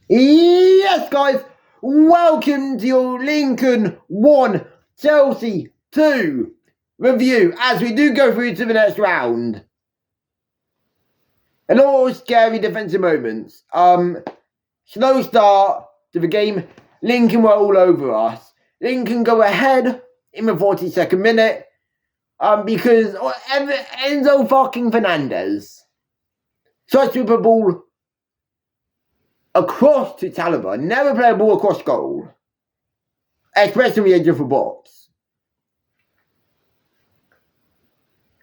Yes, guys, welcome to your Lincoln 1, Chelsea 2 review as we do go through to the next round. A lot of scary defensive moments. Slow start to the game. Lincoln were all over us. Lincoln go ahead in the 42nd minute because Enzo fucking Fernandez tries to put the ball across to Chalobah. Never play a ball across goal, especially the edge of the box.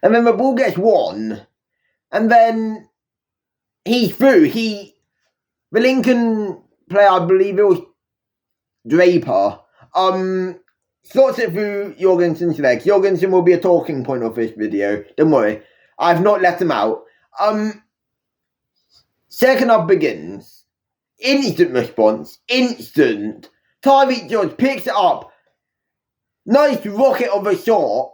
And then the ball gets won, and then he's through. The Lincoln player, I believe it was Draper, slots it through Jorgensen's legs. Jorgensen will be a talking point of this video. Don't worry, I've not let him out. Second half begins. Instant response. Instant. Tyreek George picks it up. Nice rocket of a shot.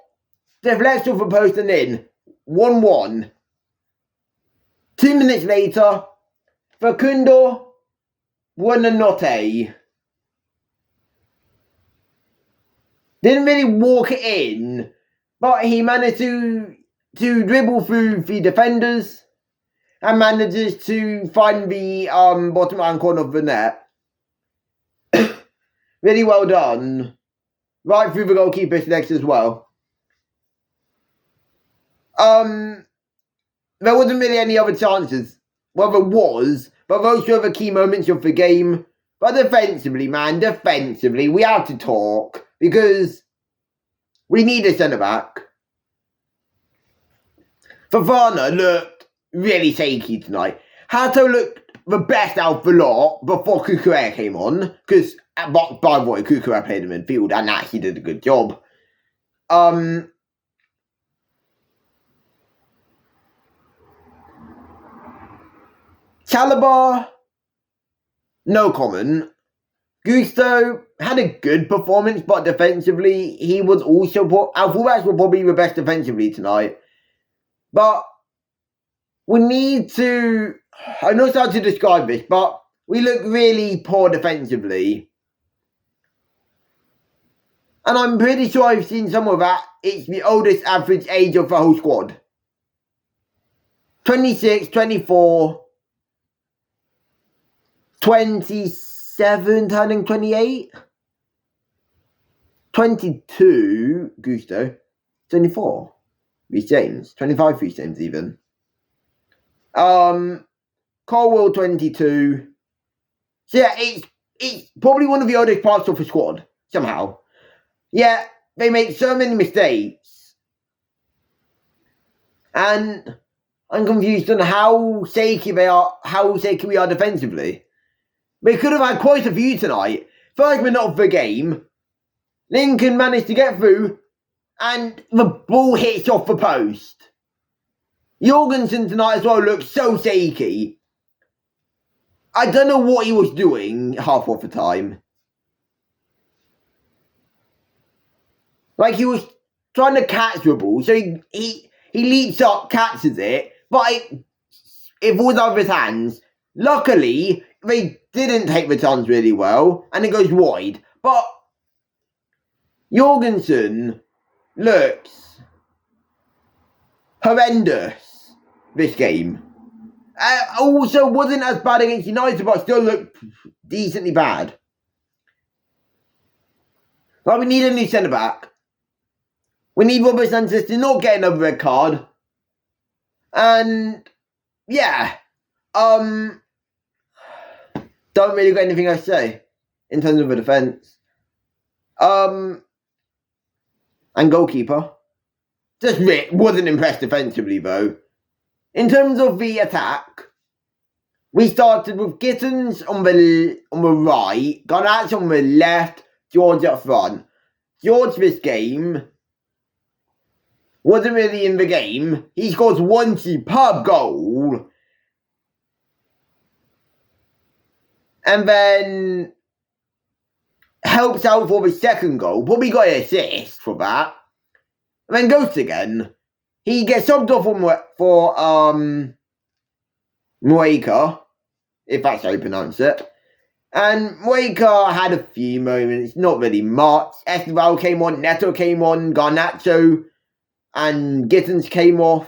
Deflects off the post and in. 1-1. 2 minutes later, Facundo Buonanotte didn't really walk it in, but he managed to dribble through the defenders and manages to find the bottom right corner of the net. Really well done. Right through the goalkeeper's legs as well. There wasn't really any other chances. Well, there was, but those were the key moments of the game. But defensively, we have to talk because we need a centre-back. Fofana looked really shaky tonight. Hato looked the best out of the lot before Cucurella came on, because by the way, Cucurella played in midfield and actually did a good job. Chalobah, no comment. Gusto had a good performance, but defensively, he was also... Our fullbacks were probably the best defensively tonight. But we need to... I know it's hard to describe this, but we look really poor defensively. And I'm pretty sure I've seen some of that. It's the oldest average age of the whole squad. 26, 24... 27 turning 28. 22 Gusto. 24 Reece James. 25 Reece James even. Colwell 22. So yeah, it's probably one of the oldest parts of the squad somehow. Yeah, they make so many mistakes. And I'm confused on how shaky we are defensively. They could have had quite a few tonight. First minute of the game, Lincoln managed to get through and the ball hits off the post. Jorgensen tonight as well looked so shaky. I don't know what he was doing half of the time. Like he was trying to catch the ball, so he leaps up, catches it, but it falls out of his hands. Luckily, they didn't take the chance really well, and it goes wide. But Jorgensen looks horrendous this game. Also wasn't as bad against United, but still looked decently bad. But we need a new centre-back. We need Robert Sanchez to not get another red card. And yeah. Don't really got anything else to say in terms of the defence. And goalkeeper. Just wasn't impressed defensively though. In terms of the attack, we started with Gittins on the right, Garnacho on the left, George up front. George this game wasn't really in the game. He scores one superb goal. And then helps out for the second goal. Probably got an assist for that. And then Ghost again. He gets subbed off for Moika, if that's how you pronounce it. And Moika had a few moments, not really much. Esteval came on, Neto came on, Garnacho and Gittins came off.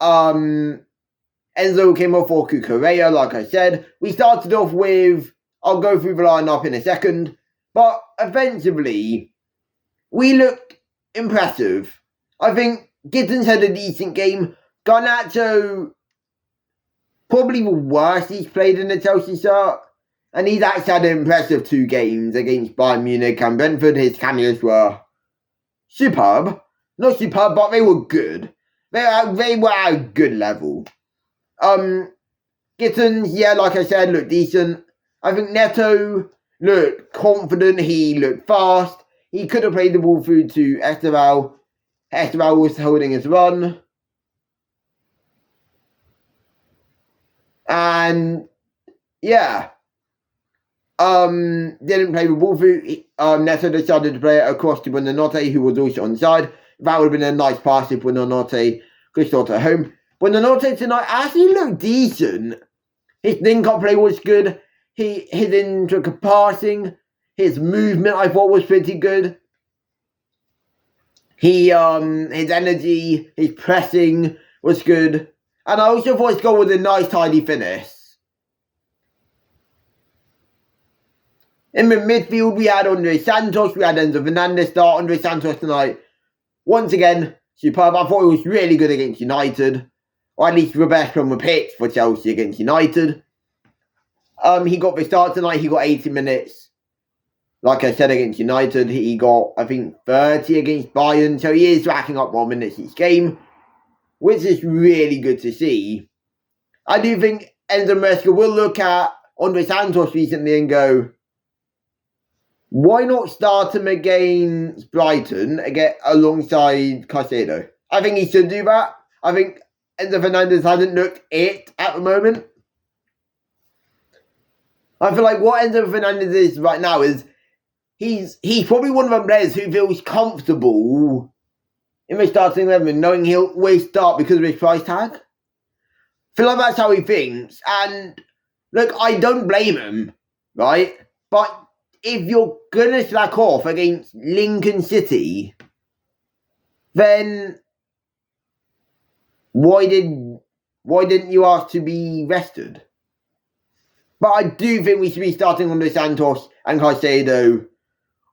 Enzo came off for Cucurella, like I said. We started off with, I'll go through the lineup in a second, but offensively, we looked impressive. I think Gittins had a decent game. Garnacho, probably the worst he's played in the Chelsea shirt. And he's actually had an impressive 2 games against Bayern Munich and Brentford. His cameos were superb. Not superb, but they were good. They were at a good level. Gittins, yeah, like I said, looked decent. I think Neto looked confident. He looked fast. He could have played the ball through to Esteval. Esteval was holding his run. And, yeah. Didn't play the ball through. Neto decided to play it across to Buonanotte, who was also onside. That would have been a nice pass if Buonanotte could start at home. Buonanotte tonight actually looked decent. His link-up play was good. His intricate passing, his movement I thought was pretty good. His energy, his pressing was good. And I also thought his goal was a nice tidy finish. In the midfield, we had Andre Santos, we had Enzo Fernandez start. Andre Santos tonight, once again, superb. I thought he was really good against United. Or at least the best from the pitch for Chelsea against United. He got the start tonight, he got 80 minutes. Like I said, against United, he got, I think, 30 against Bayern. So he is racking up more minutes each game, which is really good to see. I do think Enzo Maresca will look at Andre Santos recently and go, why not start him against Brighton again alongside Caicedo? I think he should do that. I think Enzo Fernandez hasn't looked it at the moment. I feel like what Enzo Fernandez is right now is he's probably one of them players who feels comfortable in the starting 11, knowing he'll always start because of his price tag. I feel like that's how he thinks. And look, I don't blame him, right? But if you're gonna slack off against Lincoln City, then why didn't you ask to be rested? But I do think we should be starting on the Santos and Caicedo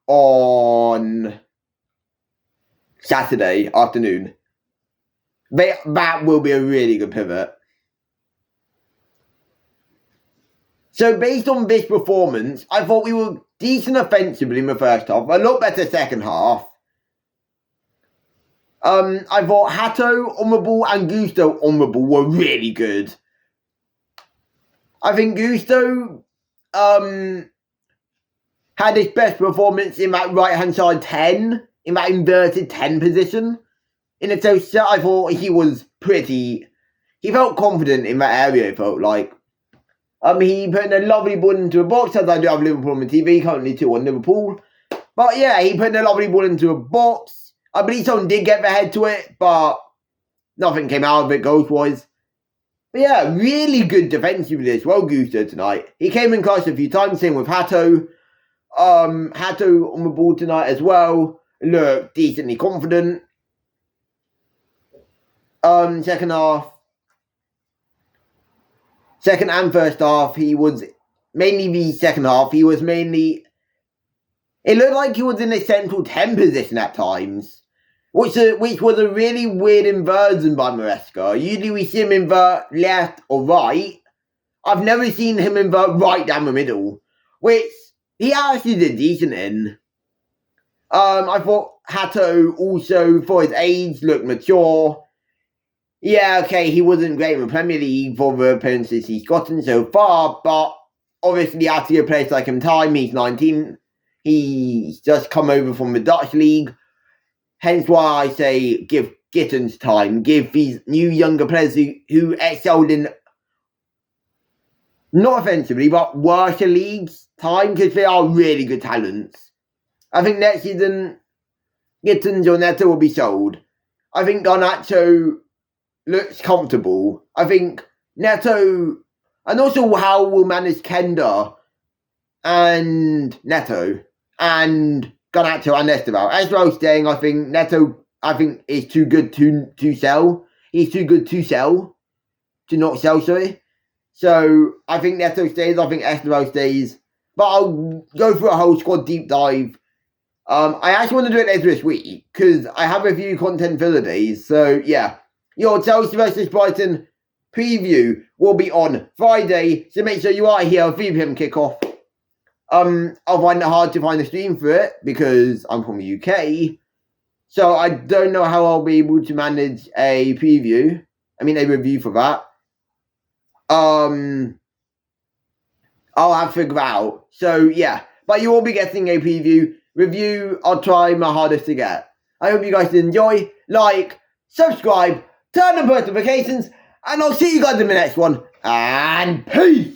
on Saturday afternoon. That will be a really good pivot. So based on this performance, I thought we were decent offensively in the first half, a lot better second half. I thought Hato on the ball and Gusto on the ball were really good. I think Gusto had his best performance in that right-hand side 10, in that inverted 10 position. In the toaster, I thought he felt confident in that area, it felt like. He put in a lovely ball into a box, as I do have Liverpool on the TV, currently 2-1 Liverpool. But yeah, he put in a lovely ball into a box. I believe someone did get their head to it, but nothing came out of it goals-wise. But yeah, really good defensively as well, Gusto tonight. He came in close a few times, same with Hato. Hato on the ball tonight as well. Looked decently confident. Second and first half, he was mainly the second half. It looked like he was in a central 10 position at times, which was a really weird inversion by Maresca. Usually we see him invert left or right. I've never seen him invert right down the middle, which he actually did decent in. I thought Hato also, for his age, looked mature. Yeah, okay, he wasn't great in the Premier League for the appearances he's gotten so far, but obviously he has to give a place like him time. He's 19. He's just come over from the Dutch league. Hence why I say give Gittins time. Give these new younger players who excelled in, not offensively, but worse leagues time, because they are really good talents. I think next season, Gittins or Neto will be sold. I think Garnacho looks comfortable. I think Neto, and also how we'll manage Kenda. and Neto, and Garnacho and Esteval. Esteval staying, I think. Neto, I think, is too good to sell. He's too good to sell. To not sell, sorry. So, I think Neto stays. I think Esteval stays. But I'll go through a whole squad deep dive. I actually want to do it later this week, because I have a few content filler days. So, yeah. Your Chelsea versus Brighton preview will be on Friday. So, make sure you are here at 3 PM kickoff. I'll find it hard to find a stream for it because I'm from the UK. So I don't know how I'll be able to manage a preview. I mean, a review for that. I'll have to figure out. So yeah, but you will be getting a preview. Review, I'll try my hardest to get. I hope you guys enjoy. Like, subscribe, turn on post notifications, and I'll see you guys in the next one. And peace!